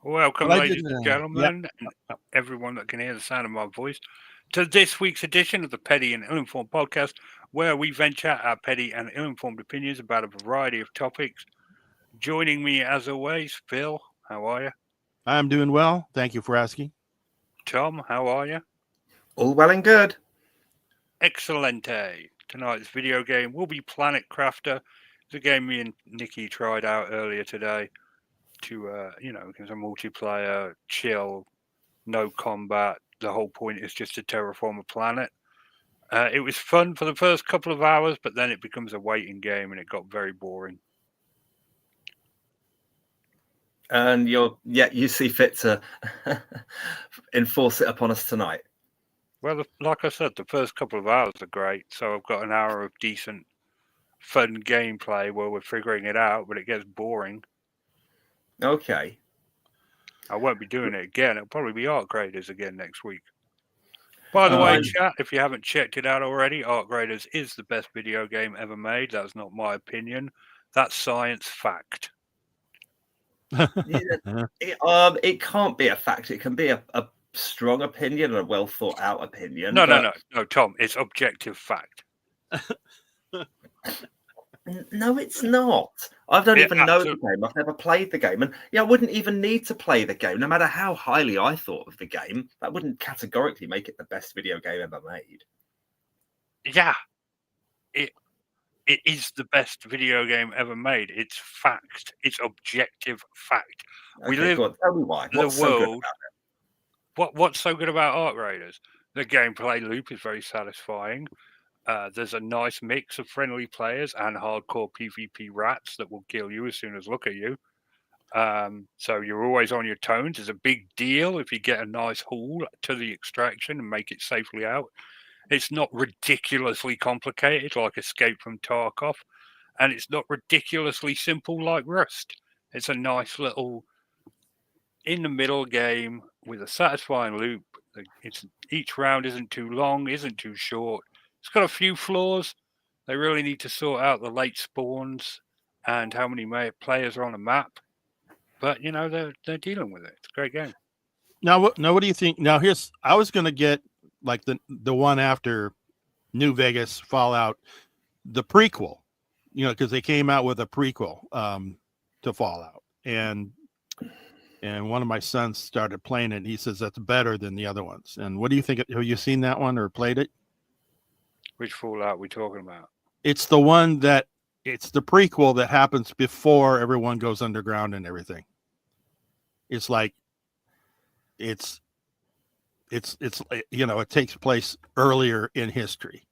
Welcome, Well, I ladies didn't. and Yeah. gentlemen, and everyone that can hear the sound of my voice, to this week's edition of the Petty and Ill-Informed Podcast, where we venture our petty and ill-informed opinions about a variety of topics. Joining me, as always, Phil, how are you? I'm doing well. Thank you for asking. Tom, how are you? All well and good. Excelente. Tonight's video game will be Planet Crafter. It's a game me and Nikki tried out earlier today to, get some multiplayer, chill, no combat. The whole point is just to terraform a planet. It was fun for the first couple of hours, but then it becomes a waiting game and it got very boring. And you see fit to enforce it upon us tonight. Well, like I said, the first couple of hours are great. So I've got an hour of decent, fun gameplay where we're figuring it out, but it gets boring. Okay. I won't be doing it again. It'll probably be Art Graders again next week. By the way, chat, if you haven't checked it out already, Art Graders is the best video game ever made. That's not my opinion. That's science fact. It can't be a fact. It can be a strong opinion and a well thought out opinion. No, Tom, it's objective fact. No, it's not. I don't even know the game. I've never played the game. And I wouldn't even need to play the game. No matter how highly I thought of the game, that wouldn't categorically make it the best video game ever made. Yeah. It is the best video game ever made. It's fact. It's objective fact. Okay, we live tell me why. What's the world. So good about it? What's so good about Art Raiders? The gameplay loop is very satisfying. There's a nice mix of friendly players and hardcore PvP rats that will kill you as soon as look at you. So you're always on your toes. It's a big deal if you get a nice haul to the extraction and make it safely out. It's not ridiculously complicated like Escape from Tarkov, and it's not ridiculously simple like Rust. It's a nice little in-the-middle game with a satisfying loop. Each round isn't too long, isn't too short. It's got a few flaws. They really need to sort out the late spawns and how many players are on a map. But, they're dealing with it. It's a great game. Now, what do you think? Now, I was going to get like the one after New Vegas Fallout, the prequel, because they came out with a prequel to Fallout. And one of my sons started playing it. And he says that's better than the other ones. And what do you think? Have you seen that one or played it? Which Fallout are we talking about? It's the one it's the prequel that happens before everyone goes underground and everything. It's like, it takes place earlier in history.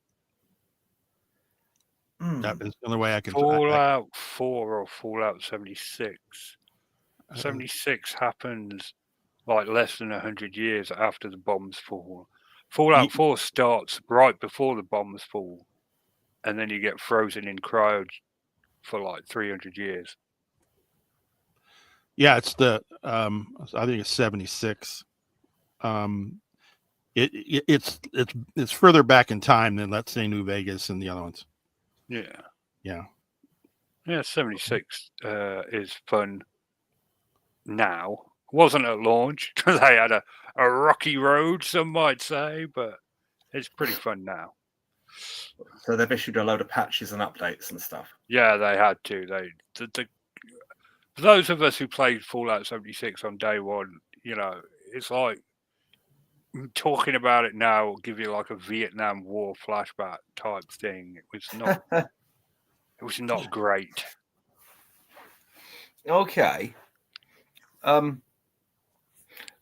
That is the only way I can. Fallout 4 or Fallout 76. 76 happens like less than 100 years after the bombs fall. Fallout 4 starts right before the bombs fall, and then you get frozen in cryo for like 300 years. Yeah, it's I think it's 76. It's further back in time than, let's say, New Vegas and the other ones. Yeah. 76 is fun now. Wasn't at launch. They had a rocky road, some might say, but it's pretty fun now. So they've issued a load of patches and updates and stuff. Yeah, they had to. For those of us who played Fallout 76 on day one, it's like talking about it now will give you like a Vietnam War flashback type thing. It was not great. Okay.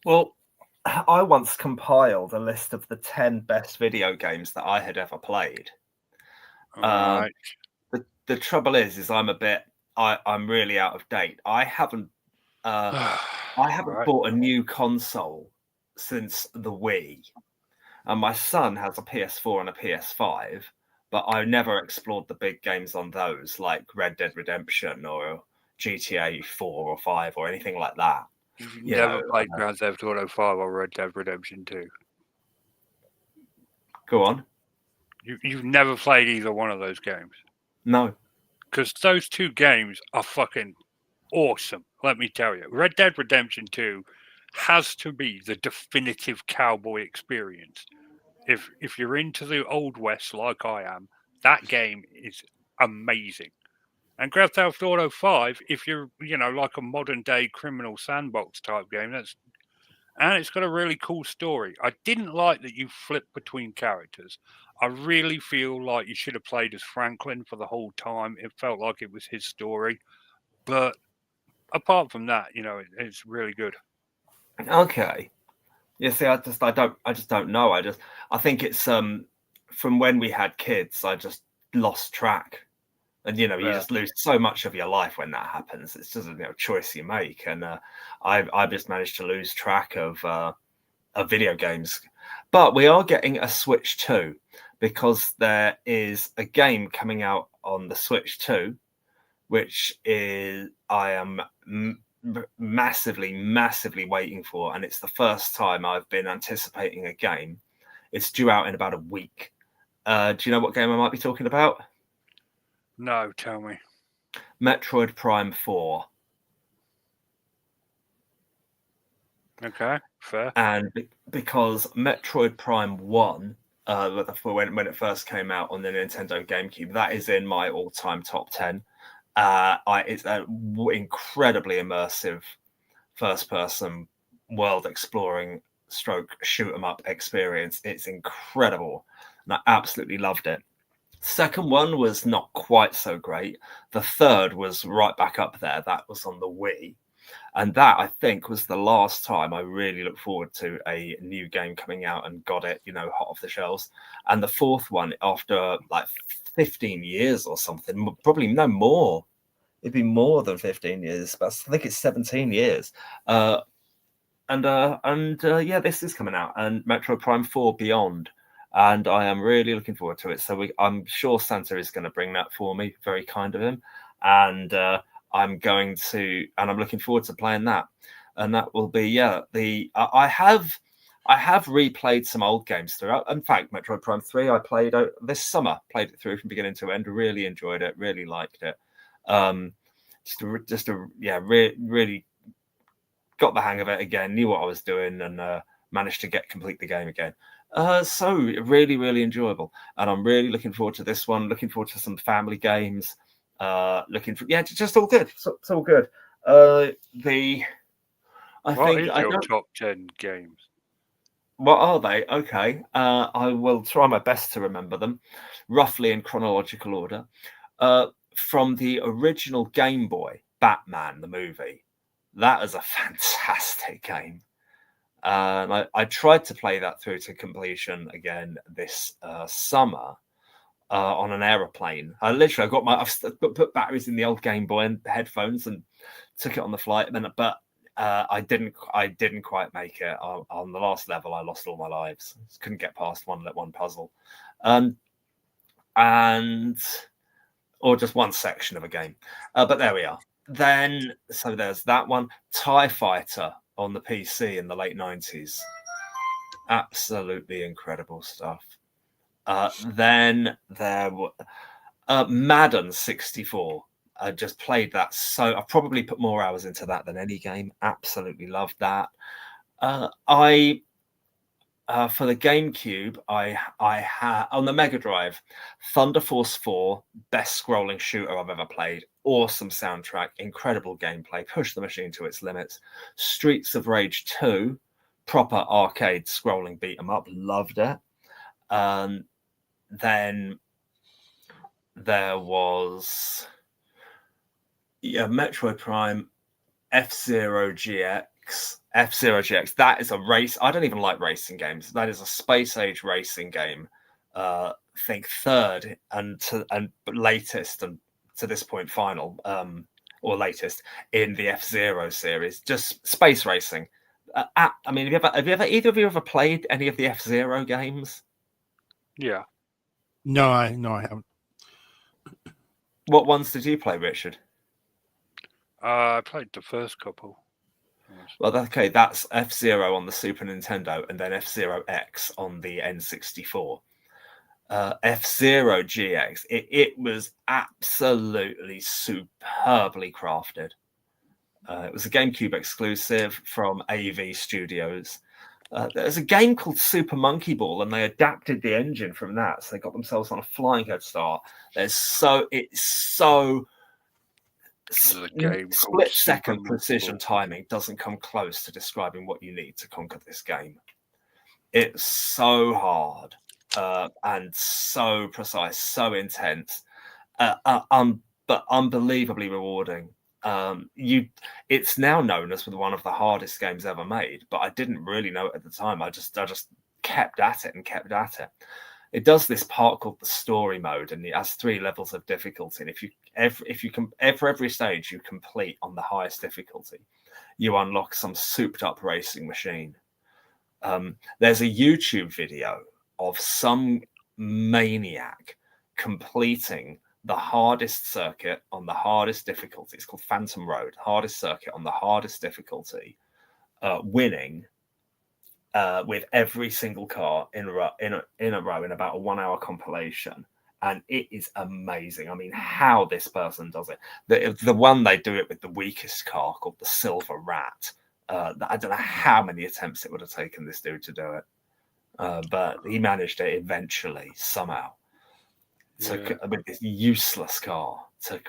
Well, I once compiled a list of the 10 best video games that I had ever played. Right. The trouble is I'm really out of date. I haven't bought a new console since the Wii. And my son has a PS4 and a PS5, but I never explored the big games on those, like Red Dead Redemption or GTA 4 or 5 or anything like that. You've never played Grand Theft Auto 5 or Red Dead Redemption 2? Go on. You've never played either one of those games? No. Because those two games are fucking awesome. let me tell you, Red Dead Redemption 2 has to be the definitive cowboy experience. If you're into the Old West like I am, that game is amazing. And Grand Theft Auto 5, if you're, like a modern day criminal sandbox type game, and it's got a really cool story. I didn't like that you flip between characters. I really feel like you should have played as Franklin for the whole time. It felt like it was his story. But apart from that, it's really good. Okay. Yeah, see, I just don't know. I think it's from when we had kids, I just lost track. And you just lose so much of your life when that happens. It's just a choice you make, and I just managed to lose track of video games. But we are getting a Switch 2 because there is a game coming out on the Switch 2, which is I am massively waiting for, and it's the first time I've been anticipating a game. It's due out in about a week. Do you know what game I might be talking about? No, tell me. Metroid Prime 4. Okay, fair. And because Metroid Prime 1, when it first came out on the Nintendo GameCube, that is in my all-time top 10. It's an incredibly immersive first-person world exploring stroke shoot 'em up experience. It's incredible, and I absolutely loved it. Second one was not quite so great. The third was right back up there. That was on the Wii. And that, I think, was the last time I really looked forward to a new game coming out and got it, hot off the shelves. And the fourth one, after like 15 years or something, probably no more. It'd be more than 15 years, but I think it's 17 years. Yeah, this is coming out. And Metroid Prime 4 Beyond. And I am really looking forward to it. So I'm sure Santa is going to bring that for me. Very kind of him. And I'm looking forward to playing that. And that will be, I have replayed some old games throughout. In fact, Metroid Prime 3, I played this summer. Played it through from beginning to end. Really enjoyed it. Really liked it. Really got the hang of it again. Knew what I was doing and managed to complete the game again. So really, really enjoyable, and I'm really looking forward to this one. Looking forward to some family games. Just all good. It's all good. What is your top 10 games? What are they? Okay, I will try my best to remember them, roughly in chronological order. From the original Game Boy, Batman the movie. That is a fantastic game. I tried to play that through to completion again this summer on an aeroplane. I've put batteries in the old Game Boy and headphones and took it on the flight. But I didn't quite make it. On the last level, I lost all my lives. Couldn't get past one puzzle, or just one section of a game. But there we are. So there's that one. TIE Fighter on the PC in the late 90s. Absolutely incredible stuff. Then there were Madden 64. I just played that. So I've probably put more hours into that than any game. Absolutely loved that. For the GameCube, I had on the Mega Drive, Thunder Force 4, best scrolling shooter I've ever played. Awesome soundtrack, incredible gameplay, push the machine to its limits. Streets of Rage 2, proper arcade scrolling beat 'em up, loved it. Then there was Metroid Prime, F-Zero GX. F-Zero GX, that is a race. I don't even like racing games. That is a space age racing game. I think third and latest and to this point final or latest in the F-Zero series. Just space racing. Have either of you ever played any of the F-Zero games? Yeah. No, I haven't. What ones did you play, Richard? I played the first couple. Well, okay, that's F-Zero on the Super Nintendo and then F-Zero X on the N64. F-Zero GX, it was absolutely superbly crafted. It was a GameCube exclusive from AV Studios. There's a game called Super Monkey Ball, and they adapted the engine from that, so they got themselves on a flying head start. It's so There's a game called split Super second Monkey precision Ball. timing doesn't come close to describing what you need to conquer this game. It's so hard and so precise, so intense, but unbelievably rewarding. It's now known as one of the hardest games ever made, but I didn't really know it at the time. I just kept at it and kept at it. It does this part called the story mode, and it has 3 levels of difficulty. And for every stage you complete on the highest difficulty, you unlock some souped up racing machine. There's a YouTube video of some maniac completing the hardest circuit on the hardest difficulty. It's called Phantom Road. Hardest circuit on the hardest difficulty, winning with every single car in a row in about a 1 hour compilation. And it is amazing. I mean, how this person does it. The one they do it with the weakest car, called the Silver Rat. I don't know how many attempts it would have taken this dude to do it, but he managed it eventually somehow. With this useless car to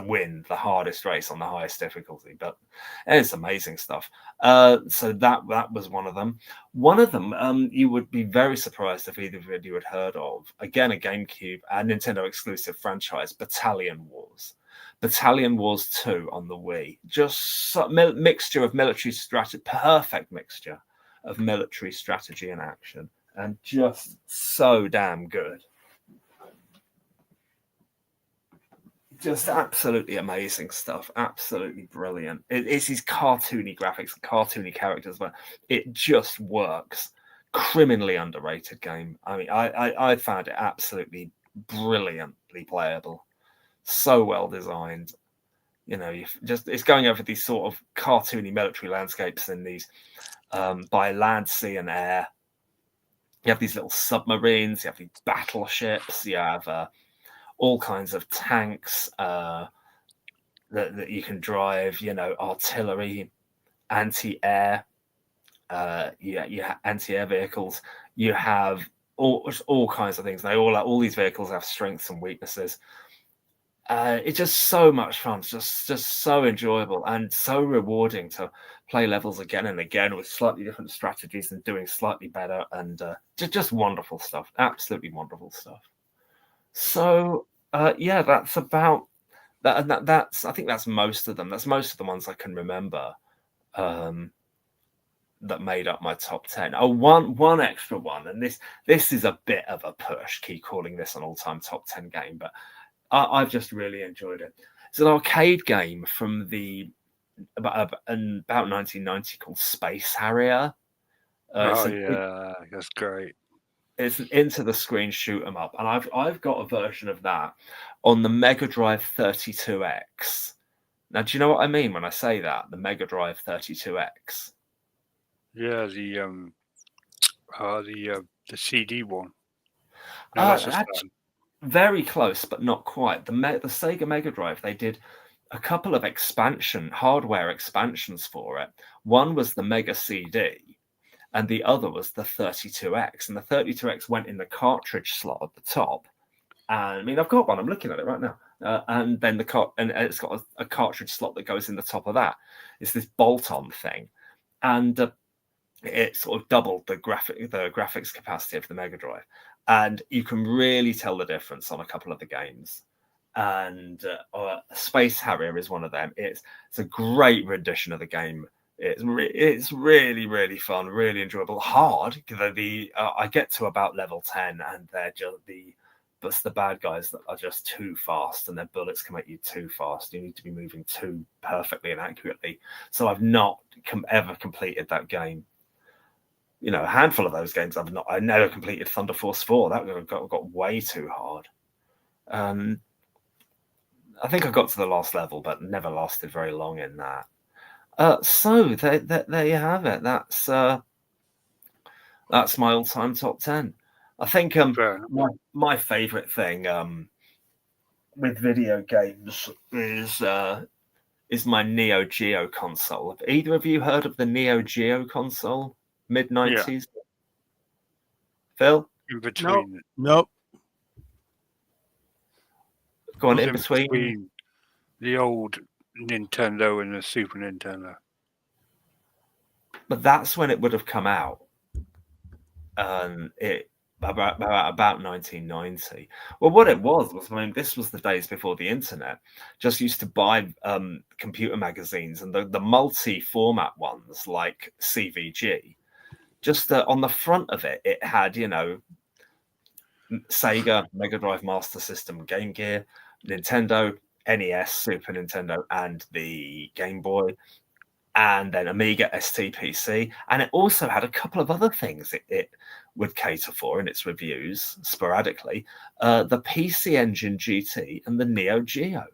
win the hardest race on the highest difficulty. But it's amazing stuff. So that was one of them. One of them, you would be very surprised if either of you had heard of. Again, a GameCube and Nintendo exclusive franchise, Battalion Wars. Battalion Wars 2 on the Wii. Just mixture of military strategy, perfect mixture of military strategy and action, and just so damn good. Just absolutely amazing stuff. Absolutely brilliant. It's these cartoony graphics, cartoony characters, but it just works. Criminally underrated game. I mean, I found it absolutely brilliantly playable. So well designed. You know, it's going over these sort of cartoony military landscapes in these by land, sea, and air. You have these little submarines. You have these battleships. You have all kinds of tanks that you can drive, you know, artillery, anti-air, anti-air vehicles. You have all kinds of things. All these vehicles have strengths and weaknesses. It's just so much fun. It's just so enjoyable and so rewarding to play levels again and again with slightly different strategies and doing slightly better, and just wonderful stuff. Absolutely wonderful stuff. So that's about that, and that's I think that's most of them. That's most of the ones I can remember that made up my top 10. Oh, one extra one, and this is a bit of a push. Keep calling this an all-time top 10 game, but I've just really enjoyed it. It's an arcade game from about 1990 called Space Harrier. That's great. It's an into the screen shoot 'em up, and I've got a version of that on the Mega Drive 32X. Now, do you know what I mean when I say that? The Mega Drive 32X. Yeah, the CD one. No, that's very close, but not quite. The Sega Mega Drive, they did a couple of hardware expansions for it. One was the Mega CD, and the other was the 32X. And the 32X went in the cartridge slot at the top. And I mean, I've got one. I'm looking at it right now. And then it's got a cartridge slot that goes in the top of that. It's this bolt-on thing, and it sort of doubled the graphics capacity of the Mega Drive. And you can really tell the difference on a couple of the games. And Space Harrier is one of them. It's a great rendition of the game. It's really, really fun, really enjoyable. Hard. I get to about level 10, and they're just the bad guys that are just too fast, and their bullets come at you too fast. You need to be moving too perfectly and accurately. So I've not ever completed that game. You know, a handful of those games I never completed. Thunder Force 4, that got way too hard. I think I got to the last level, but never lasted very long in that. So there you have it. That's my all-time top 10. I think my favorite thing with video games is is my Neo Geo console. Have either of you heard of the Neo Geo console? Mid-90s? Phil? In between, Nope. Go on, was in between. the old Nintendo and the Super Nintendo. But that's when it would have come out. About 1990. Well, what it was, I mean, this was the days before the internet. Just used to buy computer magazines, and the multi-format ones like CVG. Just on the front of it, it had, you know, Sega, Mega Drive, Master System, Game Gear, Nintendo, NES, Super Nintendo, and the Game Boy, and then Amiga, STPC, and it also had a couple of other things it would cater for in its reviews sporadically, the PC Engine GT and the Neo Geo.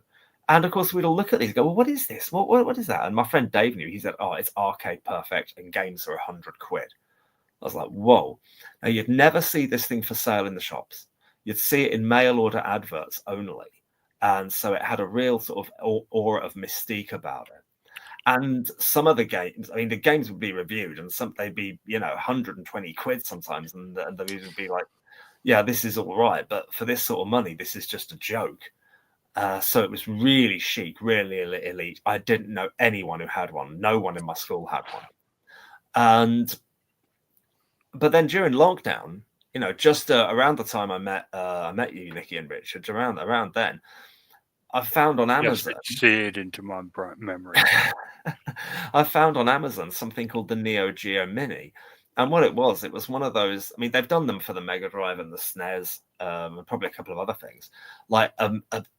And of course, we'd all look at these and go, well, what is this? What is that? And my friend Dave knew. He said, oh, it's arcade perfect and games are £100. I was like, whoa. Now, you'd never see this thing for sale in the shops. You'd see it in mail order adverts only. And so it had a real sort of aura of mystique about it. And some of the games, I mean, the games would be reviewed and they'd be, you know, £120 sometimes. And the reviews would be like, yeah, this is all right. But for this sort of money, this is just a joke. So it was really chic, really elite. I didn't know anyone who had one. No one in my school had one. But then during lockdown, you know, just around the time I met you, Nikki and Richard, around then, I found on Amazon. Yes, seared into my memory. I found on Amazon something called the Neo Geo Mini. And what it was one of those. I mean, they've done them for the Mega Drive and the SNES, and probably a couple of other things, like a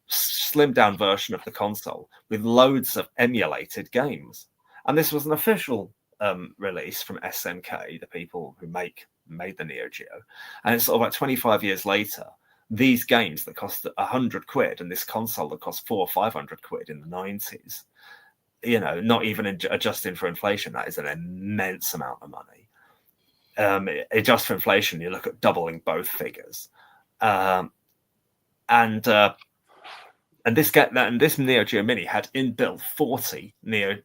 slimmed down version of the console with loads of emulated games. And this was an official release from SNK, the people who made the Neo Geo. And it's sort of like 25 years later, these games that cost £100 and this console that cost £400 or £500 in the 90s, you know, not even adjusting for inflation, that is an immense amount of money. Adjust for inflation, you look at doubling both figures. And this Neo Geo Mini had inbuilt 40 Neo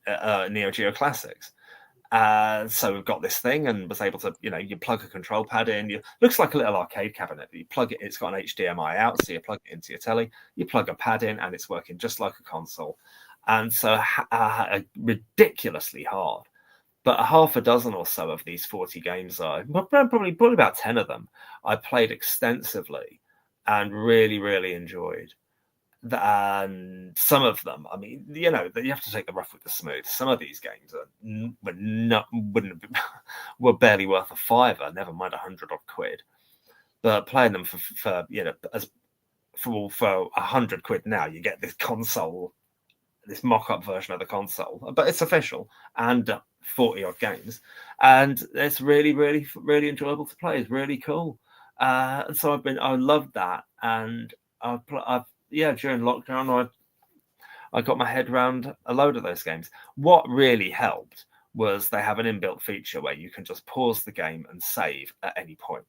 Geo Classics. So we've got this thing and was able to, you know, you plug a control pad in. Looks like a little arcade cabinet. You plug it, it's got an HDMI out, so you plug it into your telly. You plug a pad in, and it's working just like a console. And so ridiculously hard. But a half a dozen or so of these 40 games probably about 10 of them I played extensively and really, really enjoyed. And some of them, I mean, you know, you have to take the rough with the smooth. Some of these games were barely worth a fiver, never mind £100 odd. But playing them for you know, for £100 now, you get this console, this mock-up version of the console, but it's official, and 40 odd games, and it's really, really, really enjoyable to play. It's really cool. And so I loved that, and during lockdown, I got my head around a load of those games. What really helped was they have an inbuilt feature where you can just pause the game and save at any point.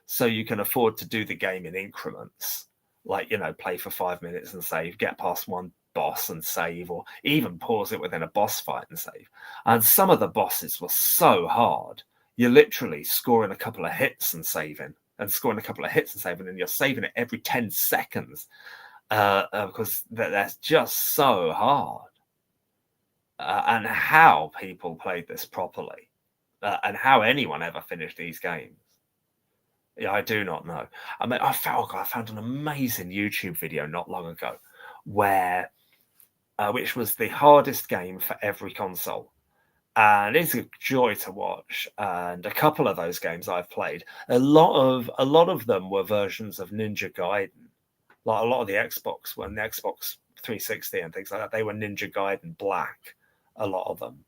So you can afford to do the game in increments, like, you know, play for 5 minutes and save, get past one boss and save, or even pause it within a boss fight and save. And some of the bosses were so hard, you're literally scoring a couple of hits and saving. And scoring a couple of hits and saving, and you're saving it every 10 seconds because that's just so hard. And how people played this properly and how anyone ever finished these games, yeah, I do not know. I mean, I found an amazing YouTube video not long ago where which was the hardest game for every console. And it's a joy to watch. And a couple of those games I've played, a lot of them were versions of Ninja Gaiden. Like a lot of the Xbox, when the Xbox 360 and things like that, they were Ninja Gaiden Black. A lot of them.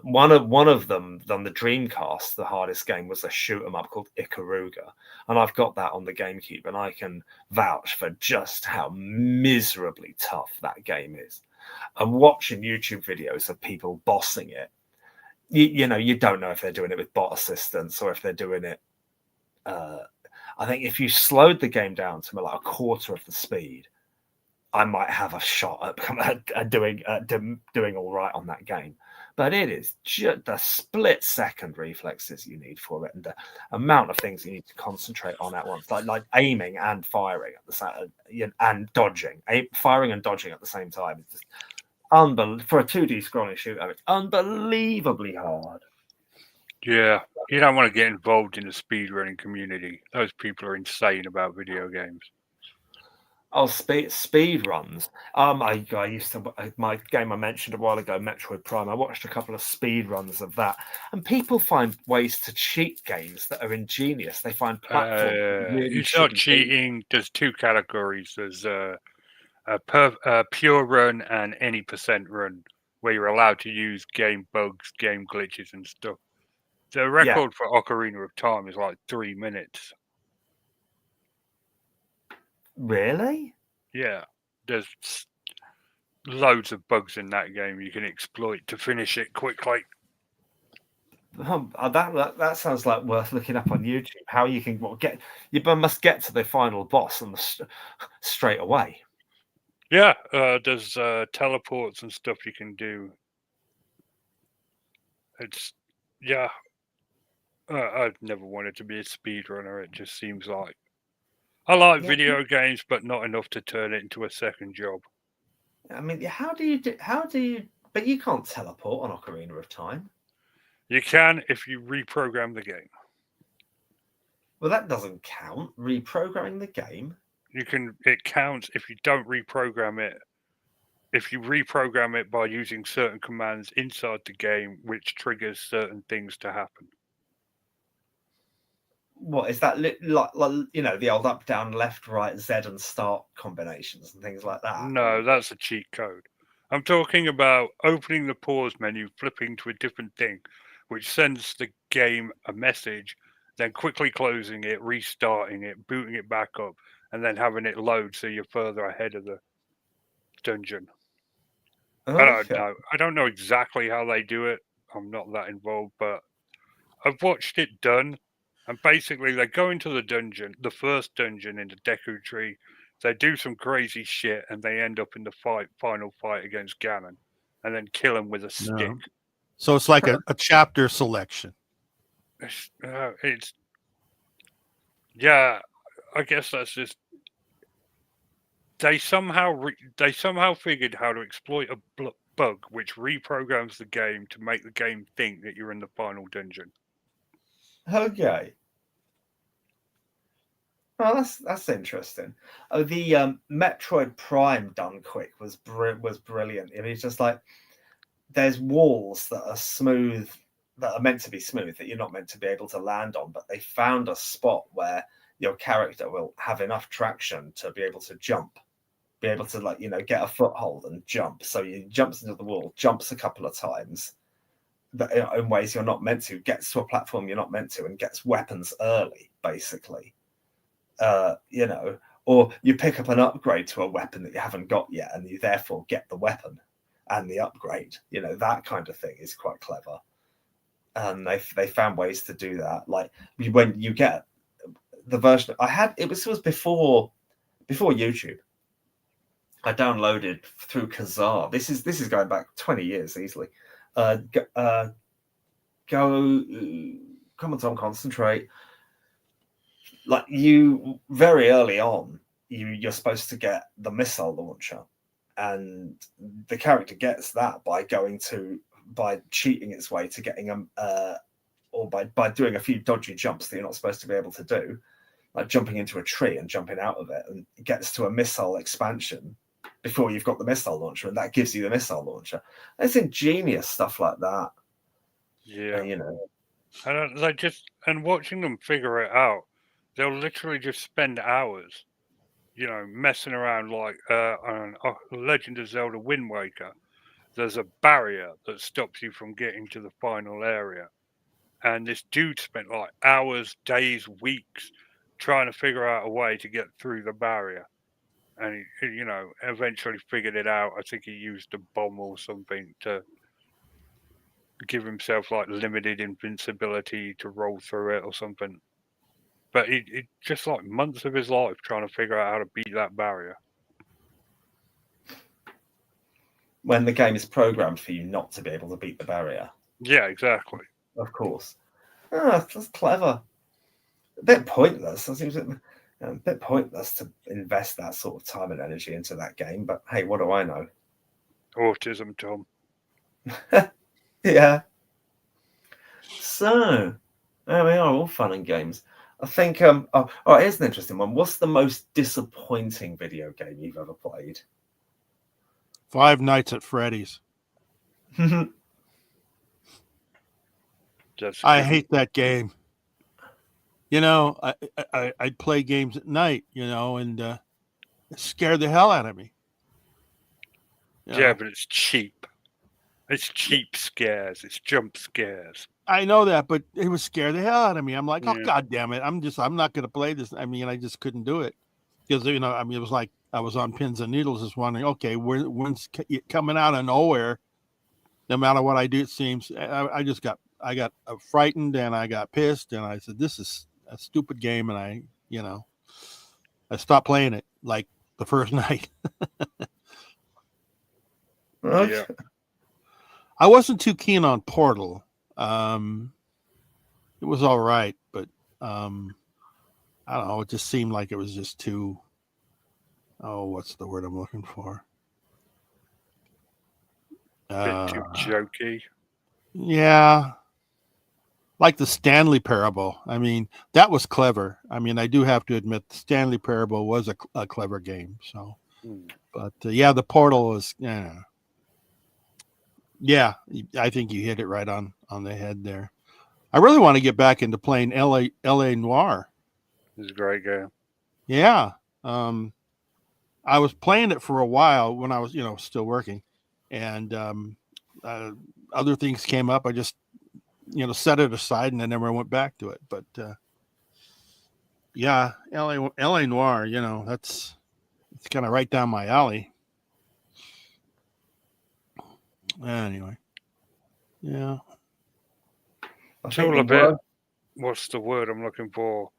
One of them on the Dreamcast, the hardest game was a shoot 'em up called Ikaruga, and I've got that on the GameCube, and I can vouch for just how miserably tough that game is. And watching YouTube videos of people bossing it, you know, you don't know if they're doing it with bot assistance or if they're doing it. I think if you slowed the game down to like a quarter of the speed, I might have a shot at doing all right on that game. But it is just the split second reflexes you need for it, and the amount of things you need to concentrate on at once, like aiming and firing at the same, and dodging, firing and dodging at the same time. It's just for a 2D scrolling shooter. It's unbelievably hard. Yeah, you don't want to get involved in the speedrunning community. Those people are insane about video games. Oh, speed runs. I used to my game I mentioned a while ago, Metroid Prime. I watched a couple of speed runs of that, and people find ways to cheat games that are ingenious. They find platforms. It's not cheating. There's two categories. There's a pure run and any percent run, where you're allowed to use game bugs, game glitches, and stuff. The record for Ocarina of Time is like 3 minutes. Really? Yeah, there's loads of bugs in that game you can exploit to finish it quickly. That sounds like worth looking up on YouTube. How you can must get to the final boss straight away. Yeah, there's teleports and stuff you can do. It's I've never wanted to be a speedrunner. It just seems like I like video games, but not enough to turn it into a second job. I mean, how do you? But you can't teleport on Ocarina of Time. You can if you reprogram the game. Well, that doesn't count. Reprogramming the game. It counts if you don't reprogram it. If you reprogram it by using certain commands inside the game, which triggers certain things to happen. What is that? Like the old up, down, left, right, Z, and start combinations and things like that? No, that's a cheat code. I'm talking about opening the pause menu, flipping to a different thing, which sends the game a message, then quickly closing it, restarting it, booting it back up, and then having it load so you're further ahead of the dungeon. Okay. I don't know exactly how they do it. I'm not that involved, but I've watched it done. And basically, they go into the dungeon, the first dungeon in the Deku Tree. They do some crazy shit, and they end up in the final fight against Ganon, and then kill him with a stick. So it's like a chapter selection. I guess that's just they somehow figured how to exploit a bug which reprograms the game to make the game think that you're in the final dungeon. Okay. Oh, that's interesting. Oh, the Metroid Prime done quick was brilliant. I mean, it's just like there's walls that are smooth, that are meant to be smooth, that you're not meant to be able to land on, but they found a spot where your character will have enough traction to be able to jump, be able to get a foothold and jump. So he jumps into the wall, jumps a couple of times, but in ways you're not meant to, gets to a platform you're not meant to, and gets weapons early, basically. Or you pick up an upgrade to a weapon that you haven't got yet, and you therefore get the weapon and the upgrade. That kind of thing is quite clever. And they found ways to do that. Like when you get the version I had, it was before YouTube. I downloaded through Kazaa. This is going back 20 years easily. Come on, Tom, concentrate. Like you, very early on, you're supposed to get the missile launcher, and the character gets that by cheating its way to getting or by doing a few dodgy jumps that you're not supposed to be able to do, like jumping into a tree and jumping out of it, and it gets to a missile expansion before you've got the missile launcher, and that gives you the missile launcher. It's ingenious stuff like that. Yeah, and watching them figure it out, they'll literally just spend hours, messing around. Like on Legend of Zelda Wind Waker, there's a barrier that stops you from getting to the final area, and this dude spent like hours, days, weeks trying to figure out a way to get through the barrier, and he eventually figured it out. I think he used a bomb or something to give himself like limited invincibility to roll through it or something. But it just like months of his life trying to figure out how to beat that barrier. when the game is programmed for you not to be able to beat the barrier. Yeah, exactly. Of course. That's clever. A bit pointless. It seems a bit pointless to invest that sort of time and energy into that game. But hey, what do I know? Autism, Tom. Yeah. So, there we are, all fun and games. I think. Oh, here's an interesting one. What's the most disappointing video game you've ever played? Five Nights at Freddy's. Just I hate that game. You know, I'd play games at night, you know, and it scared the hell out of me. You Yeah, know? but it's cheap. It's cheap scares. It's jump scares. I know that, but it would scare the hell out of me. I'm like, oh Yeah. God damn it! I'm not going to play this. I mean, I just couldn't do it because you know, I mean, it was like I was on pins and needles, just wondering, okay, when's it coming out of nowhere? No matter what I do, it seems I got frightened and I got pissed and I said, this is a stupid game, and I stopped playing it like the first night. Okay. Yeah. I wasn't too keen on Portal. It was all right, but I don't know. It just seemed like it was just too. Oh, what's the word I'm looking for? Bit too jokey. Yeah, like the Stanley Parable. I mean, that was clever. I mean, I do have to admit, the Stanley Parable was a clever game. So, but yeah, the Portal was. Yeah, I think you hit it right on the head there. I really want to get back into playing LA Noir. It's a great game. Yeah. I was playing it for a while when I was, you know, still working, and other things came up. I just, you know, set it aside and I never went back to it. But yeah, LA Noir, you know, it's kind of right down my alley. Anyway, yeah. It's all a bit. What's the word I'm looking for?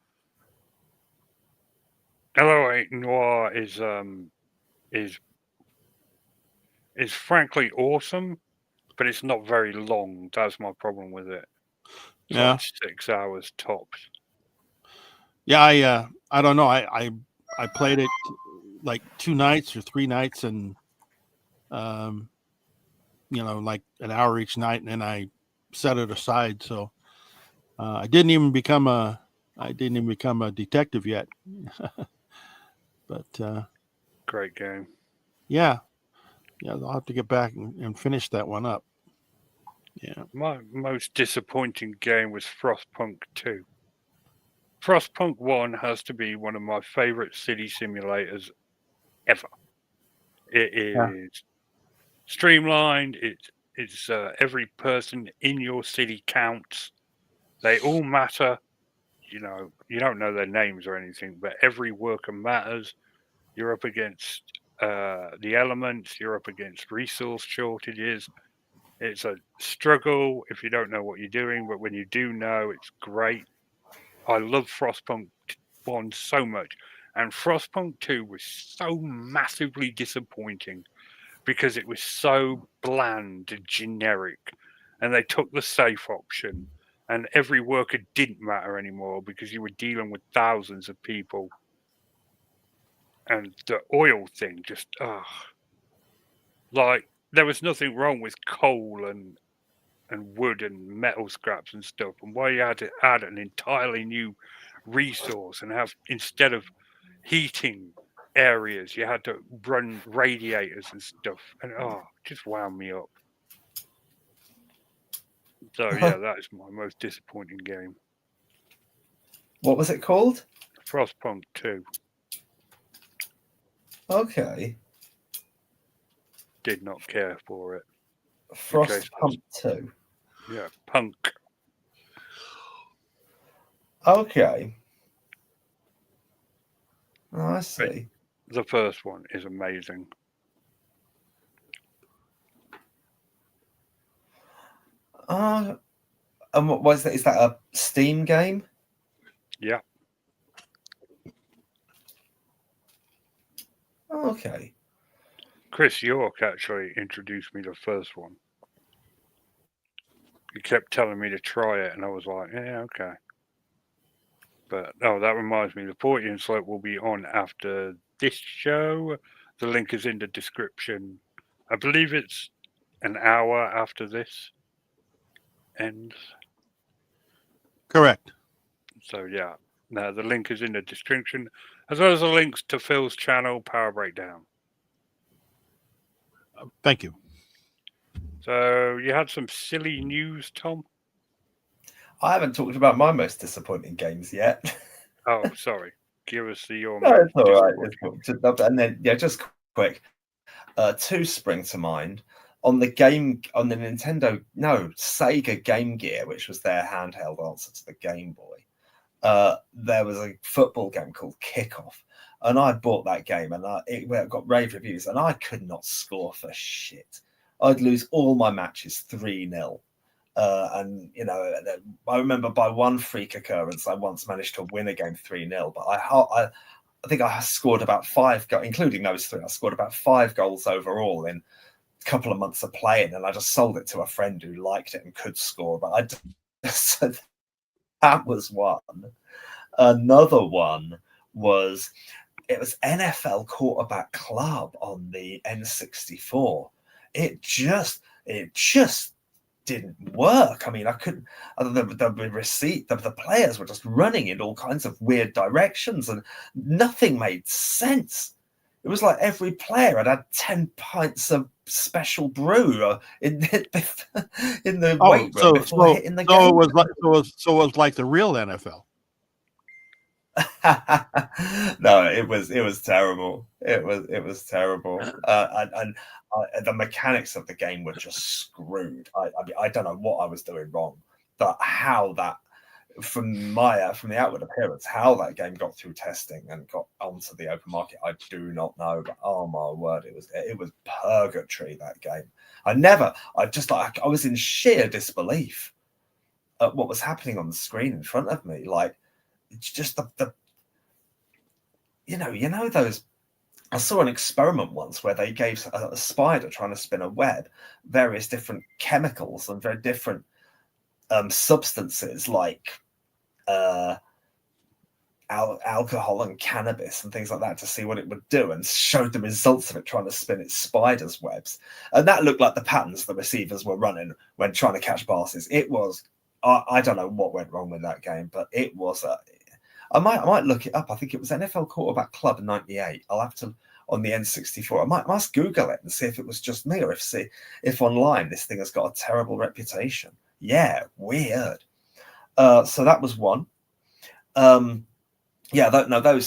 LA Noir is frankly awesome, but it's not very long. That's my problem with it. It's Yeah. like 6 hours tops. Yeah, I don't know. I played it like 2 nights or 3 nights, and you know, like an hour each night, and then I set it aside. So I didn't even become a detective yet. But Great game. yeah, I'll have to get back and finish that one up. Yeah. My most disappointing game was Frostpunk 2. Frostpunk 1 has to be one of my favorite city simulators ever. It is streamlined. It's every person in your city counts. They all matter. You know, you don't know their names or anything, but every worker matters. You're up against the elements. You're up against resource shortages. It's a struggle if you don't know what you're doing, but when you do know, it's great. I love Frostpunk 1 so much, and Frostpunk 2 was so massively disappointing because it was so bland and generic, and they took the safe option, and every worker didn't matter anymore because you were dealing with thousands of people. And the oil thing just, like, there was nothing wrong with coal and wood and metal scraps and stuff, and why you had to add an entirely new resource and have, instead of heating areas, you had to run radiators and stuff, and just wound me up. So yeah, that is my most disappointing game. What was it called? Frostpunk 2. Okay. Did not care for it. Frostpunk 2. Yeah, punk. Okay. Oh, I see. The first one is amazing. And what was that? Is that a Steam game? Yeah. Okay. Chris York actually introduced me to the first one. He kept telling me to try it, and I was like, yeah, okay. But that reminds me, the Freudian Slope will be on after this show. The link is in the description. I believe it's an hour after this ends. Correct. So yeah, no, the link is in the description, as well as the links to Phil's channel, Power Breakdown. Thank you. So you had some silly news, Tom? I haven't talked about my most disappointing games yet. Oh, sorry. Give us your No, it's all right. disappointing. And then, yeah, just quick. Two spring to mind. On the Sega Game Gear, which was their handheld answer to the Game Boy, there was a football game called Kickoff. And I bought that game, and it got rave reviews, and I could not score for shit. I'd lose all my matches 3-0. And I remember by one freak occurrence, I once managed to win a game 3-0. But I think I scored about 5 goals, including those 3. I scored about 5 goals overall in a couple of months of playing, and I just sold it to a friend who liked it and could score. But so that was one. Another one was NFL Quarterback Club on the N64. It just didn't work. I mean, I couldn't. The players were just running in all kinds of weird directions, and nothing made sense. It was like every player had 10 pints of special brew in the weight room before hitting the game. So it was like the real NFL. No, it was terrible. It was terrible. And the mechanics of the game were just screwed. I don't know what I was doing wrong, but how that, from the outward appearance, how that game got through testing and got onto the open market, I do not know. But oh my word, it was purgatory, that game. I was in sheer disbelief at what was happening on the screen in front of me. Like, it's just the those. I saw an experiment once where they gave a spider trying to spin a web various different chemicals and very different substances like alcohol and cannabis and things like that to see what it would do, and showed the results of it trying to spin its spider's webs. And that looked like the patterns the receivers were running when trying to catch passes. It was, I don't know what went wrong with that game, but it was I might look it up. I think it was NFL Quarterback Club 98. I'll have to, on the N64. I must Google it and see if it was just me, or if online this thing has got a terrible reputation. Yeah, weird. So that was one. Those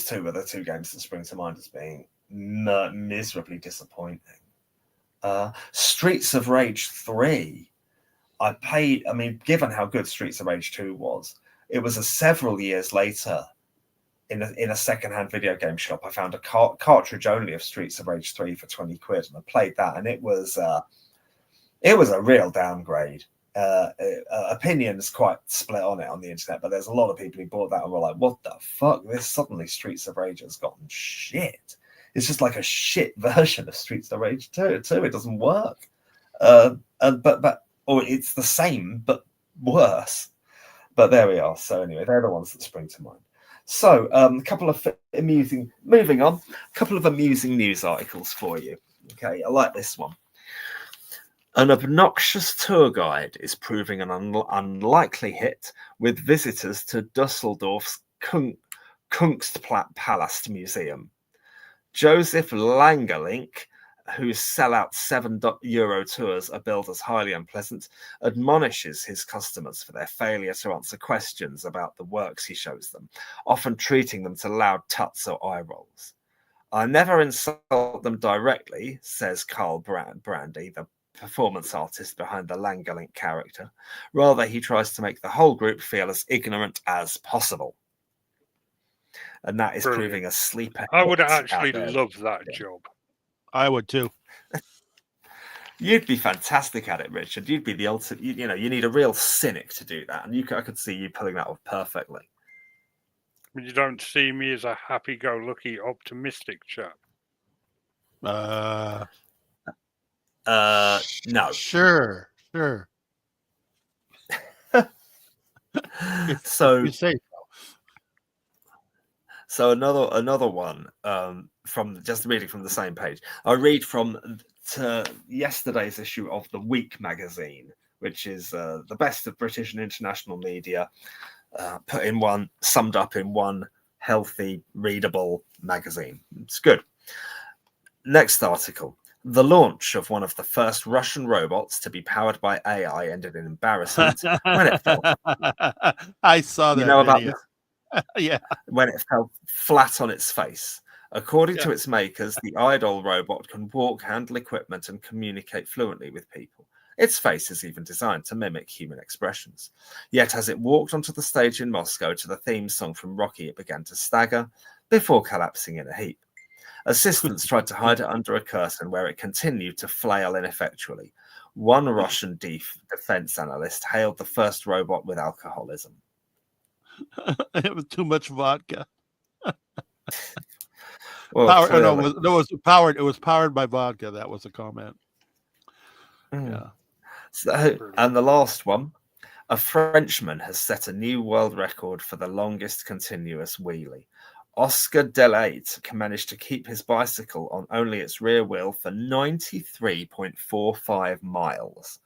two were the two games that spring to mind as being miserably disappointing. Streets of Rage 3. Given how good Streets of Rage 2 was, it was several years later in a secondhand video game shop. I found a cartridge only of Streets of Rage 3 for 20 quid, and I played that, and it was a real downgrade. Opinions quite split on it on the internet, but there's a lot of people who bought that and were like, what the fuck? This suddenly Streets of Rage has gotten shit. It's just like a shit version of Streets of Rage 2. It doesn't work. Or it's the same but worse. But there we are. So anyway, they're the ones that spring to mind. So a couple of amusing news articles for you. Okay, I like this one. An obnoxious tour guide is proving an unlikely hit with visitors to Dusseldorf's Kunstpalast Museum. Joseph Langerlink, whose sellout €7 tours are billed as highly unpleasant, admonishes his customers for their failure to answer questions about the works he shows them, often treating them to loud tuts or eye rolls. I never insult them directly, says Carl Brandy, the performance artist behind the Langerlink character. Rather, he tries to make the whole group feel as ignorant as possible. And that is Brilliant. Proving a sleeper. I would actually love that job. I would too. You'd be fantastic at it, Richard. You'd be the ultimate. You need a real cynic to do that, and I could see you pulling that off perfectly. You don't see me as a happy-go-lucky, optimistic chap. No. Sure. If So you say So another one from just reading from the same page. I read from yesterday's issue of the Week magazine, which is the best of British and international media, summed up in one healthy, readable magazine. It's good. Next article. The launch of one of the first Russian robots to be powered by AI ended in embarrassment when it fell. I saw that You know about video. this? Yeah. When it fell flat on its face. According Yeah. to its makers, the Idol robot can walk, handle equipment, and communicate fluently with people. Its face is even designed to mimic human expressions. Yet, as it walked onto the stage in Moscow to the theme song from Rocky, it began to stagger before collapsing in a heap. Assistants tried to hide it under a curtain, where it continued to flail ineffectually. One Russian defense analyst hailed the first robot with alcoholism. It was too much vodka. Well, it was powered. It was powered by vodka. That was a comment. Yeah. So, and the last one, a Frenchman has set a new world record for the longest continuous wheelie. Oscar Delate managed to keep his bicycle on only its rear wheel for 93.45 miles,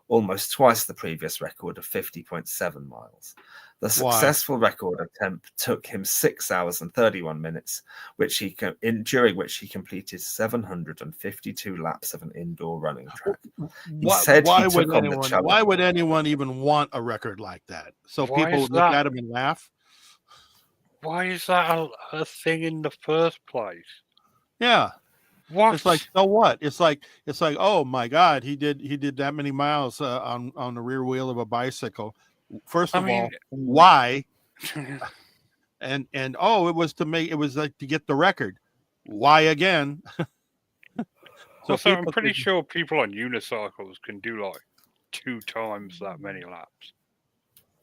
almost twice the previous record of 50.7 miles. The successful record attempt took him 6 hours and 31 minutes, during which he completed 752 laps of an indoor running track. Why would anyone even want a record like that? So people would look at him and laugh? Why is that a thing in the first place? Yeah. What? It's like, so what? It's like, oh my God, he did that many miles on the rear wheel of a bicycle. First of all, why? and it was to get the record. Why again? So I'm pretty sure people on unicycles can do like 2 times that many laps.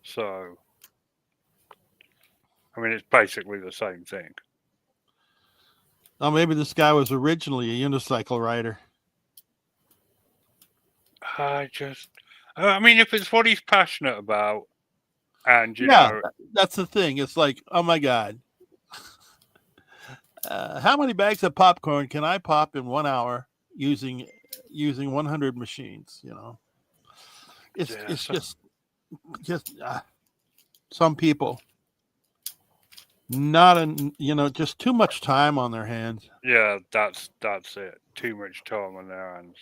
So, I mean, it's basically the same thing. Oh, maybe this guy was originally a unicycle rider. I mean, if it's what he's passionate about, and you know, that's the thing. It's like, oh my God, how many bags of popcorn can I pop in 1 hour using 100 machines? You know, it's just some people just too much time on their hands. Yeah, that's it. Too much time on their hands.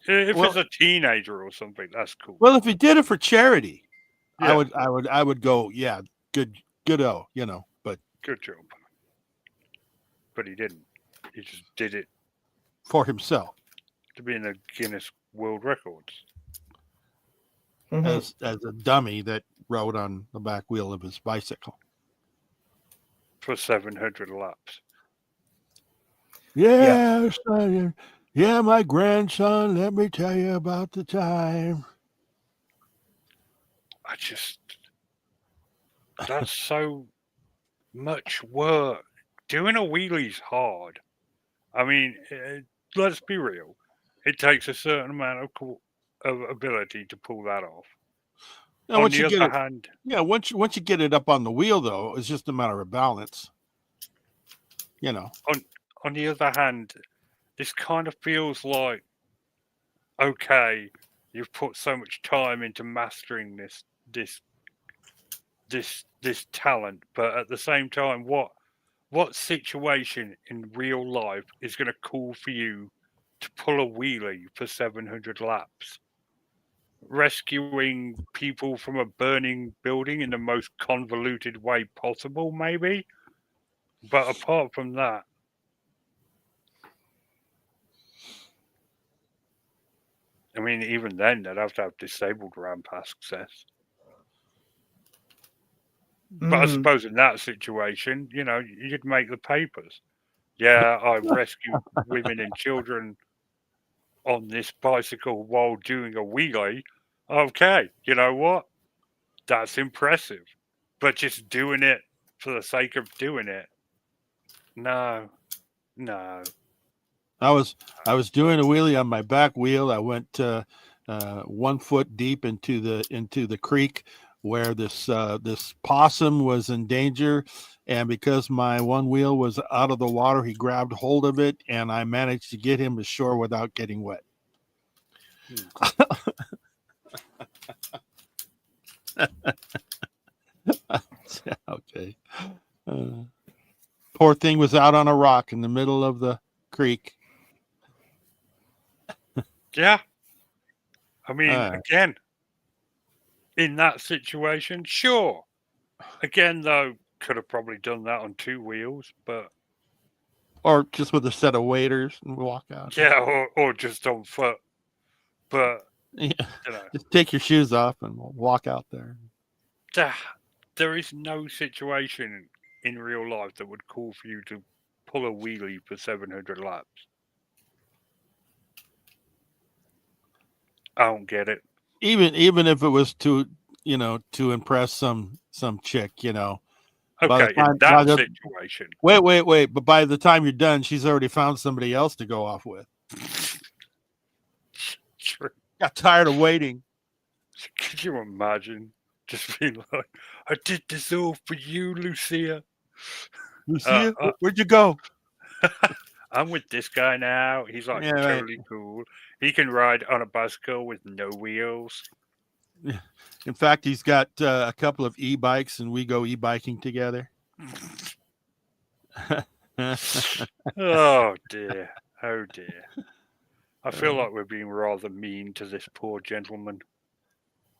If it's a teenager or something, that's cool. Well, if he did it for charity, yeah. I would go, yeah, good, but good job. But he didn't. He just did it for himself to be in the Guinness World Records as a dummy that rode on the back wheel of his bicycle for 700 laps. Yeah. Yeah, my grandson, let me tell you about the time. That's so much work. Doing a wheelie's hard. I mean, let's be real. It takes a certain amount of ability to pull that off. Now, once you get it up on the wheel, though, it's just a matter of balance. You know. On the other hand, this kind of feels like, okay, you've put so much time into mastering this talent, but at the same time, what situation in real life is going to call for you to pull a wheelie for 700 laps? Rescuing people from a burning building in the most convoluted way possible, maybe? But apart from that, I mean, even then, they'd have to have disabled ramp access. But I suppose in that situation, you'd make the papers. Yeah, I rescued women and children on this bicycle while doing a wheelie. Okay, you know what? That's impressive. But just doing it for the sake of doing it, no. I was doing a wheelie on my back wheel. I went 1 foot deep into the creek where this possum was in danger, and because my one wheel was out of the water, he grabbed hold of it, and I managed to get him ashore without getting wet. Okay. Poor thing was out on a rock in the middle of the creek. Yeah. I mean, Alright. again, in that situation, sure. Again, though, could have probably done that on 2 wheels, but Or just with a set of waders and walk out. yeah, or just on foot. But Yeah. you know, Just take your shoes off and walk out there. there is no situation in real life that would call for you to pull a wheelie for 700 laps. I don't get it. Even if it was to impress some chick, By the Okay, time- in by that the- situation, Wait. But by the time you're done, she's already found somebody else to go off with. sure. Got tired of waiting. Could you imagine just being like, I did this all for you, Lucia. Lucia, where'd you go? I'm with this guy now. He's like Yeah, right. totally cool. He can ride on a bicycle with no wheels. In fact, he's got a couple of e-bikes, and we go e-biking together. Oh dear. Oh dear. I feel like we're being rather mean to this poor gentleman.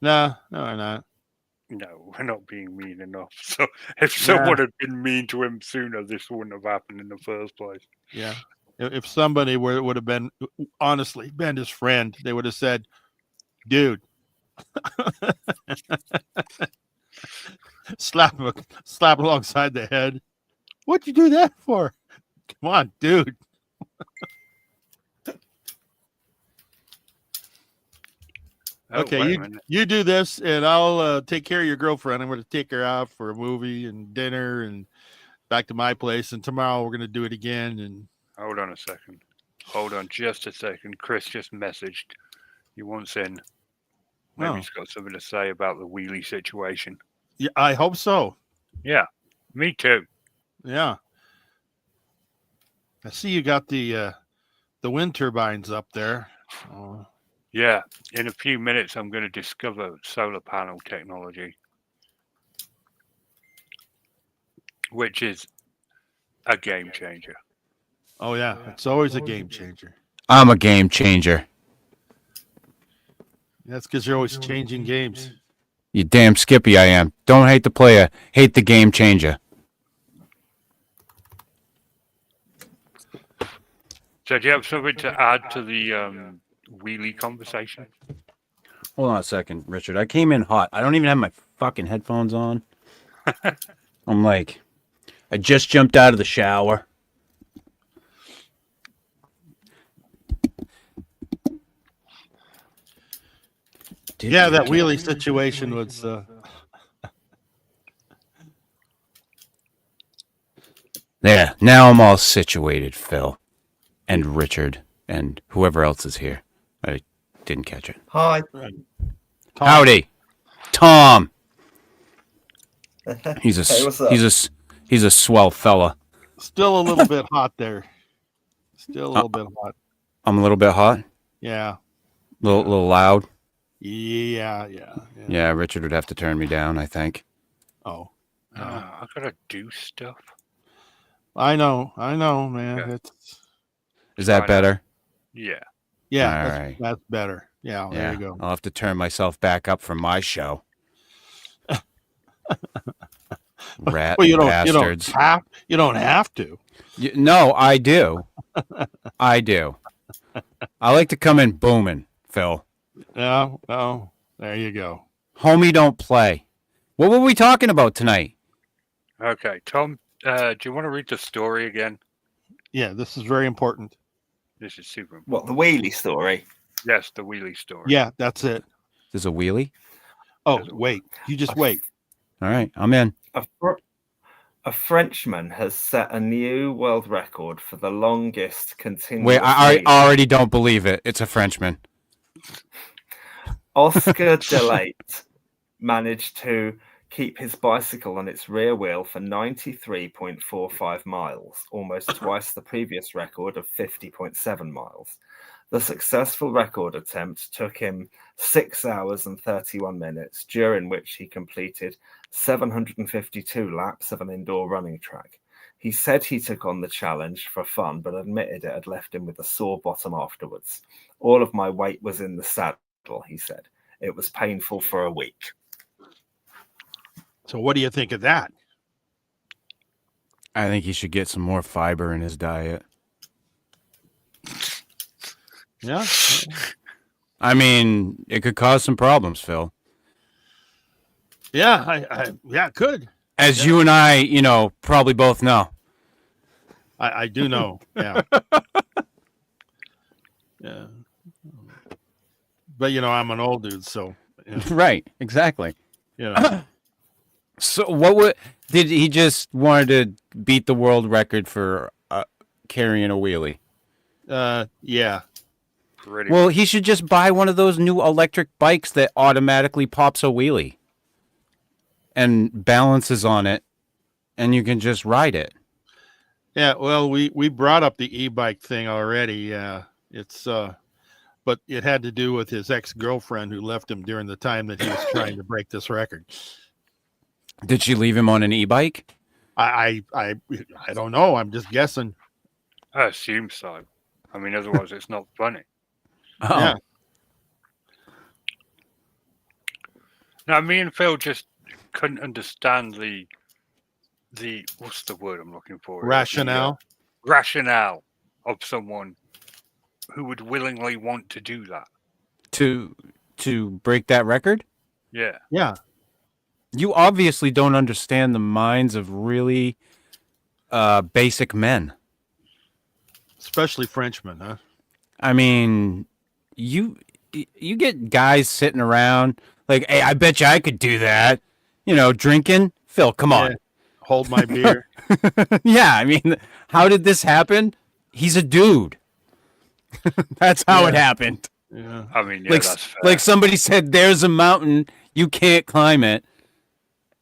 No, we're not. No, we're not being mean enough. So if someone had been mean to him sooner, this wouldn't have happened in the first place. Yeah. If somebody would have been honestly been his friend, they would have said, "Dude," slap alongside the head. What'd you do that for? Come on, dude. Oh, Okay, wait a minute. you do this, and I'll take care of your girlfriend. I'm going to take her out for a movie and dinner, and back to my place. And tomorrow we're going to do it again. And Hold on a second. Hold on just a second. Chris just messaged. He wants in. Maybe Oh. he's got something to say about the wheelie situation. yeah, I hope so. Yeah, me too. Yeah. I see you got the wind turbines up there. Oh, Yeah, in a few minutes, I'm going to discover solar panel technology, which is a game changer. oh yeah, it's always a game changer. I'm a game changer. That's because you're always changing games. You damn Skippy I am. Don't hate the player, hate the game changer. So, do you have something to add to the wheelie conversation? Hold on a second, Richard. I came in hot. I don't even have my fucking headphones on. I'm like, I just jumped out of the shower. Yeah, that wheelie situation was. There, now I'm all situated, Phil. And Richard. And whoever else is here. I didn't catch it. Hi. Tom. Howdy. Tom. He's a Hey, what's up? he's a swell fella. Still a little bit hot there. Still a little bit hot. I'm a little bit hot. Yeah. Little loud. Yeah. Yeah, Richard would have to turn me down, I think. Oh. I gotta do stuff. I know, man. Okay. Is that Fine. better? Yeah. Yeah, All that's, right. that's better. Yeah, there Yeah. you go. I'll have to turn myself back up for my show. Rat Well, you don't bastards. have to. No, I do. I do. I like to come in booming, Phil. Yeah, well, there you go. Homie, don't play. What were we talking about tonight? Okay, Tom, do you want to read the story again? Yeah, this is very important. This is super important. What, the wheelie story? Yes, the wheelie story. Yeah, that's it. There's a wheelie? Oh, There's a- wait. You just wait. All right, I'm in. A, fr- A Frenchman has set a new world record for the longest continuous. Wait, I kneeling. already don't believe it. It's a Frenchman. Oscar Delate managed to keep his bicycle on its rear wheel for 93.45 miles, almost twice the previous record of 50.7 miles. The successful record attempt took him 6 hours and 31 minutes, during which he completed 752 laps of an indoor running track. He said he took on the challenge for fun, but admitted it had left him with a sore bottom afterwards. All of my weight was in the saddle, he said. It was painful for a week. So what do you think of that? I think he should get some more fiber in his diet. Yeah. I mean, it could cause some problems, Phil. Yeah, yeah, it could. As you and I, probably both know. I do know. Yeah. Yeah. But I'm an old dude, so Right, exactly. you know. So did he just wanted to beat the world record for carrying a wheelie? Yeah. Pretty Well, he should just buy one of those new electric bikes that automatically pops a wheelie and balances on it, and you can just ride it. Yeah, well, we brought up the e-bike thing already. It's but it had to do with his ex-girlfriend who left him during the time that he was trying to break this record. Did she leave him on an e-bike? I don't know. I'm just guessing. I assume so. I mean, otherwise it's not funny. Oh. Yeah. Now, me and Phil just couldn't understand the what's the word I'm looking for? Rationale. Rationale of someone who would willingly want to do that. To break that record? Yeah. Yeah. You obviously don't understand the minds of really basic men. Especially Frenchmen, huh? I mean, you get guys sitting around like, hey, I bet you I could do that. Drinking. Phil, come on. Yeah. Hold my beer. Yeah, I mean, how did this happen? He's a dude. That's how it happened. Yeah. I mean, yeah, that's fair. Like somebody said, there's a mountain, you can't climb it.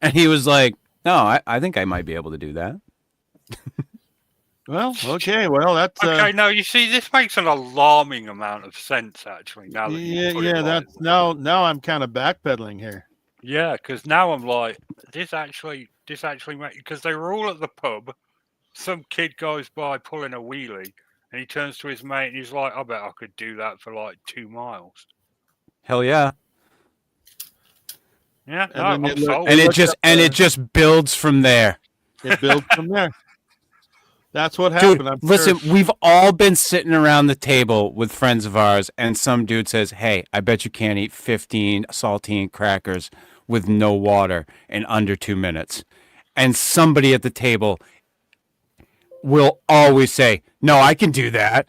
And he was like, no, I think I might be able to do that. Well, okay. Well, that's Okay, no, you see, this makes an alarming amount of sense, actually. Now that you put it like that's this. now I'm kind of backpedaling here. Yeah, because now I'm like, this actually makes, because they were all at the pub. Some kid goes by pulling a wheelie, and he turns to his mate, and he's like, I bet I could do that for like 2 miles. Hell yeah. Yeah, And no, then I'm they look- sold. And looked it up, just builds from there. It builds from there. That's what happened. Dude, I'm listen, sure. we've all been sitting around the table with friends of ours, and some dude says, hey, I bet you can't eat 15 saltine crackers with no water in under 2 minutes. And somebody at the table will always say, no, I can do that.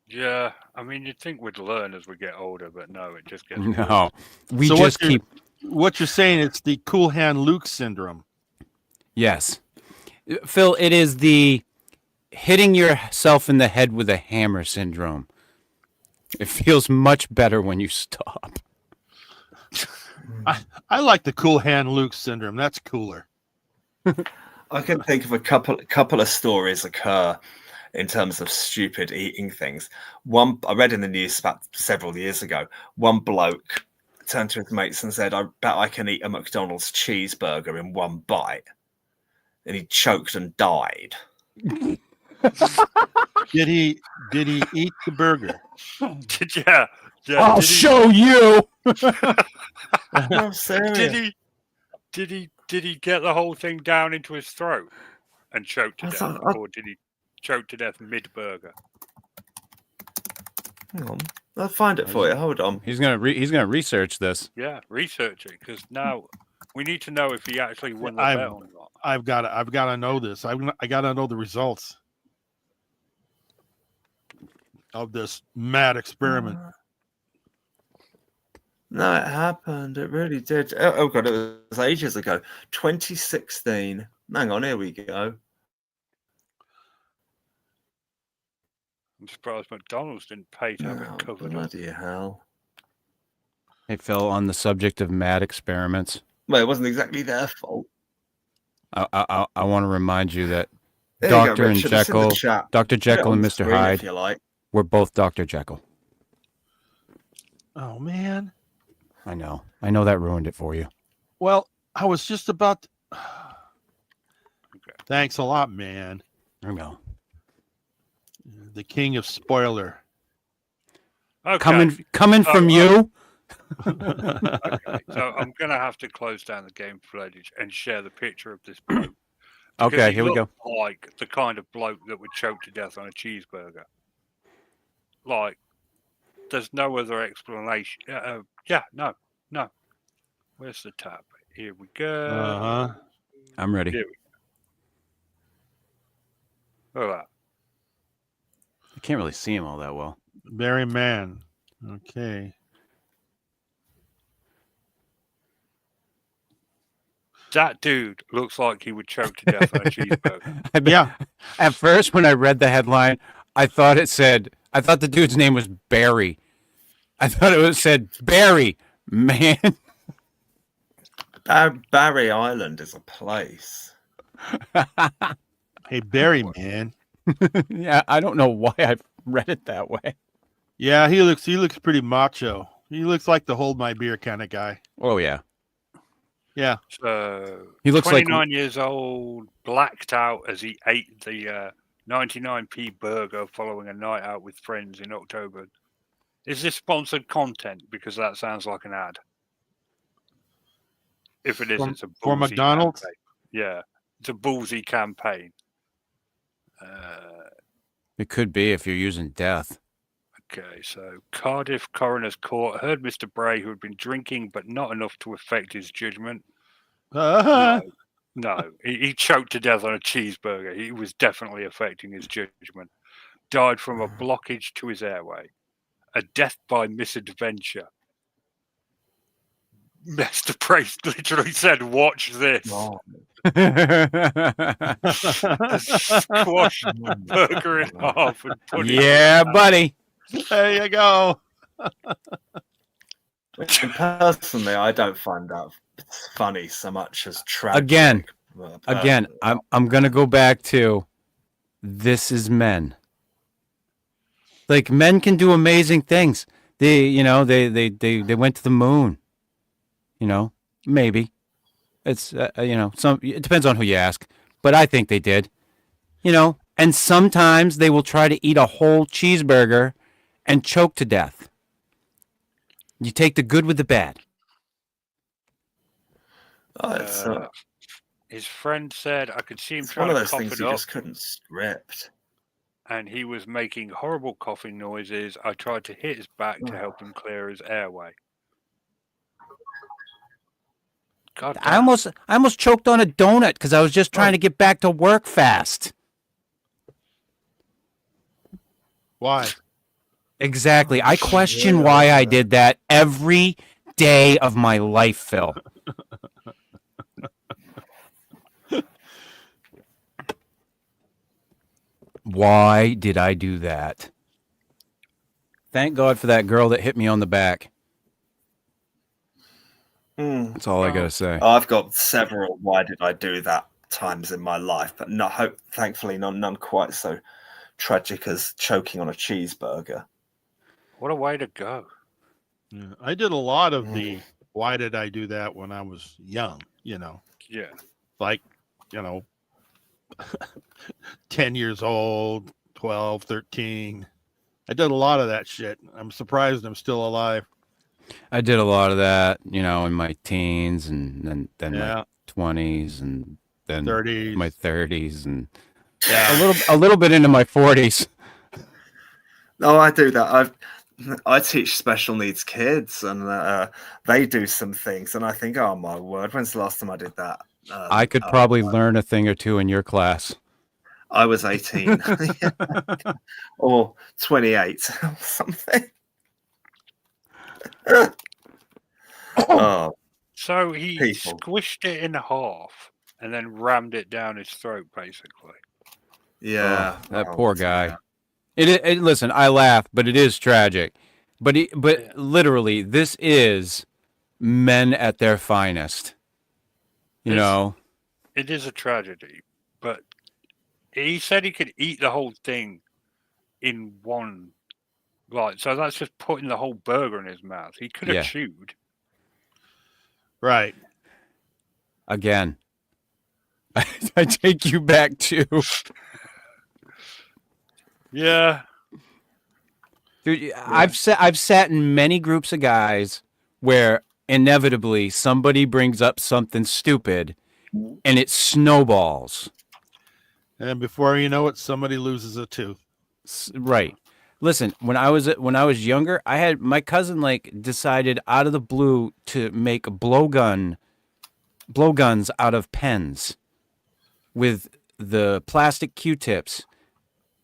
Yeah, I mean, you'd think we'd learn as we get older, but no, it just gets No, we So just what's your- keep. What you're saying, it's the Cool Hand Luke syndrome. Yes. Phil, it is the hitting yourself in the head with a hammer syndrome. It feels much better when you stop. I like the Cool Hand Luke syndrome. That's cooler. I can think of a couple of stories occur in terms of stupid eating things. One I read in the news about several years ago. One bloke turned to his mates and said, I bet I can eat a McDonald's cheeseburger in one bite. And he choked and died. Did he eat the burger? yeah. I'll did show you. No, serious. Did he get the whole thing down into his throat and choke to death, or did he choke to death mid-burger? Hang on. I'll find it for you. Hold on. He's gonna research this. Yeah, research it, because now we need to know if he actually won the I've- bet or not. I've got to know this. I got to know the results of this mad experiment. No, it happened. It really did. Oh God, it was ages ago. 2016. Hang on, here we go. I'm surprised McDonald's didn't pay to have Oh, it covered up. bloody hell. Hey, Phil, on the subject of mad experiments, Well, it wasn't exactly their fault. I want to remind you that There you go, Dr. and Richard, it's in the Jekyll, chat. Dr. Put it Jekyll on and the Mr. screen if Hyde you like. were both Dr. Jekyll. Oh man. I know that ruined it for you. Well, I was just about. Thanks a lot, man. I know. The king of spoiler. Okay. Coming from you. Okay, so I'm going to have to close down the game footage and share the picture of this bloke. Okay, Because he here we go. looked like the kind of bloke that would choke to death on a cheeseburger. Like, there's no other explanation. No. Where's the tab? Here we go. Uh-huh. I'm ready. Here we go. Look at that. I can't really see him all that well. Barry Mann. Okay. That dude looks like he would choke to death on a cheeseburger. Yeah. At first, when I read the headline, I thought the dude's name was Barry. I thought it said Barry, man. Barry Island is a place. Hey, Barry Man. Yeah, I don't know why I read it that way. Yeah, he looks pretty macho. He looks like the hold my beer kind of guy. Oh yeah, Yeah. So he looks like 29 years old, blacked out as he ate the 99p burger following a night out with friends in October. Is this sponsored content? Because that sounds like an ad. If it is, it's a for ballsy McDonald's? campaign. Yeah, it's a ballsy campaign. it could be if you're using death. Okay, so Cardiff Coroner's Court heard Mr. Bray, who had been drinking but not enough to affect his judgment. No, he choked to death on a cheeseburger. He was definitely affecting his judgment. Died from a blockage to his airway. A death by misadventure. Mr. Bray literally said, "Watch this." Oh, Squash burger in half and put it Yeah, buddy. There you go. personally, I don't find that funny so much as tragic. Again, personally. I'm gonna go back to this is men. Like men can do amazing things. They went to the moon. Maybe it's some. It depends on who you ask, but I think they did. And sometimes they will try to eat a whole cheeseburger and choke to death. You take the good with the bad. His friend said, "I could see him It's one trying of to those cough things it you up, just couldn't script. and he was making horrible coughing noises. I tried to hit his back to help him clear his airway." God I damn. almost choked on a donut because I was just trying to get back to work fast. Why? Exactly. I question why I did that every day of my life, Phil. Why did I do that? Thank God for that girl that hit me on the back. That's all I gotta say. I've got several "why did I do that" times in my life, but thankfully none quite so tragic as choking on a cheeseburger. What a way to go. Yeah, I did a lot of the why did I do that when I was young, Yeah. like, 10 years old, 12, 13. I did a lot of that shit. I'm surprised I'm still alive. I did a lot of that, in my teens and then Yeah. my 20s and then 30s. my 30s and Yeah. a little bit into my 40s. No, I do that. I teach special needs kids, and they do some things, and I think, oh my word, when's the last time I did that? I could probably learn a thing or two in your class. I was 18 or 28 or something. So he People. squished it in half and then rammed it down his throat, basically. Yeah, that oh, poor guy. yeah. It listen, I laugh, but it is tragic. But literally, this is men at their finest. You It's- know, It is a tragedy, but he said he could eat the whole thing in one. Right, so that's just putting the whole burger in his mouth. He could have Yeah. chewed. Right. again, I take you back to Yeah. dude. I've sat in many groups of guys where inevitably somebody brings up something stupid, and it snowballs. And before you know it, somebody loses a tooth. Right. Listen, when I was younger, I had my cousin decided out of the blue to make blowguns out of pens with the plastic Q-tips,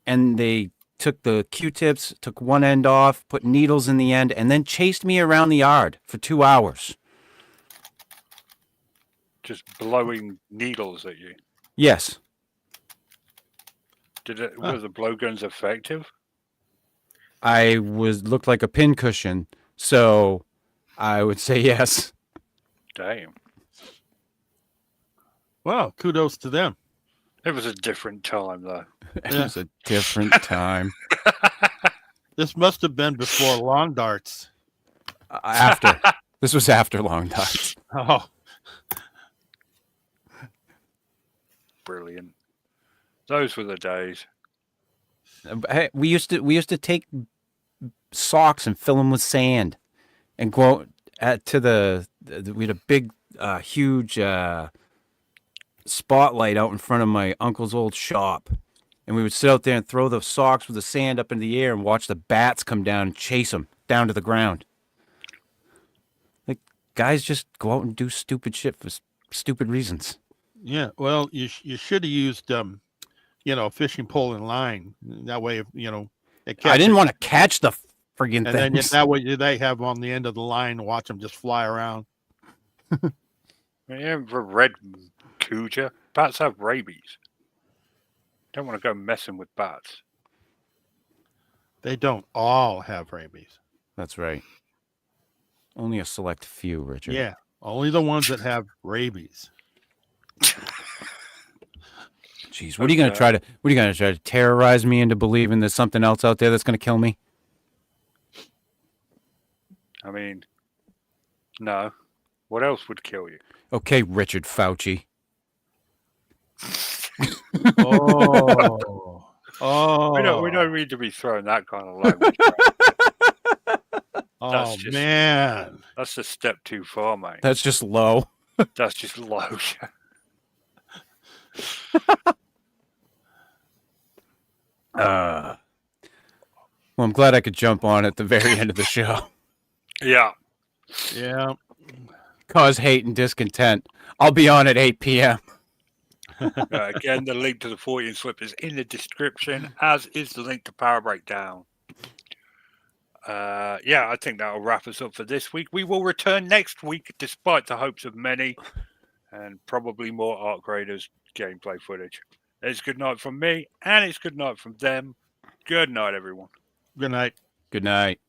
and they took the Q-tips, took one end off, put needles in the end, and then chased me around the yard for 2 hours. Just blowing needles at you. Yes. Were the blowguns effective? I looked like a pincushion, so I would say yes. Damn. Well, kudos to them. It was a different time, though. It was a different time. This must have been before long darts. After. This was after long darts. Oh, Brilliant. Those were the days. Hey, we used to take socks and fill them with sand, and go to we had a big, huge spotlight out in front of my uncle's old shop, and we would sit out there and throw the socks with the sand up in the air and watch the bats come down and chase them down to the ground. Like, guys just go out and do stupid shit for stupid reasons. yeah. Well, you should have used fishing pole and line. That way, it I catches- didn't want to catch the friggin' And then things. that way they have on the end of the line, watch them just fly around. Yeah, the red cougar. Bats have rabies. Don't want to go messing with bats. They don't all have rabies. That's right. Only a select few, Richard. Yeah, only the ones that have rabies. Jeez, what are you gonna try to terrorize me into believing there's something else out there that's gonna kill me? I mean, no. What else would kill you? Okay, Richard Fauci. Oh, oh, We don't need to be throwing that kind of language. oh just- man. That's a step too far, mate. That's just low. That's just low. Well, I'm glad I could jump on at the very end of the show. Yeah. Yeah. Cause hate and discontent. I'll be on at 8 p.m. Again, the link to the 14 slip is in the description, as is the link to Power Breakdown. Yeah, I think that'll wrap us up for this week. We will return next week, despite the hopes of many, and probably more Arc Raiders gameplay footage. It's good night from me, and it's good night from them. Good night, everyone. Good night. Good night.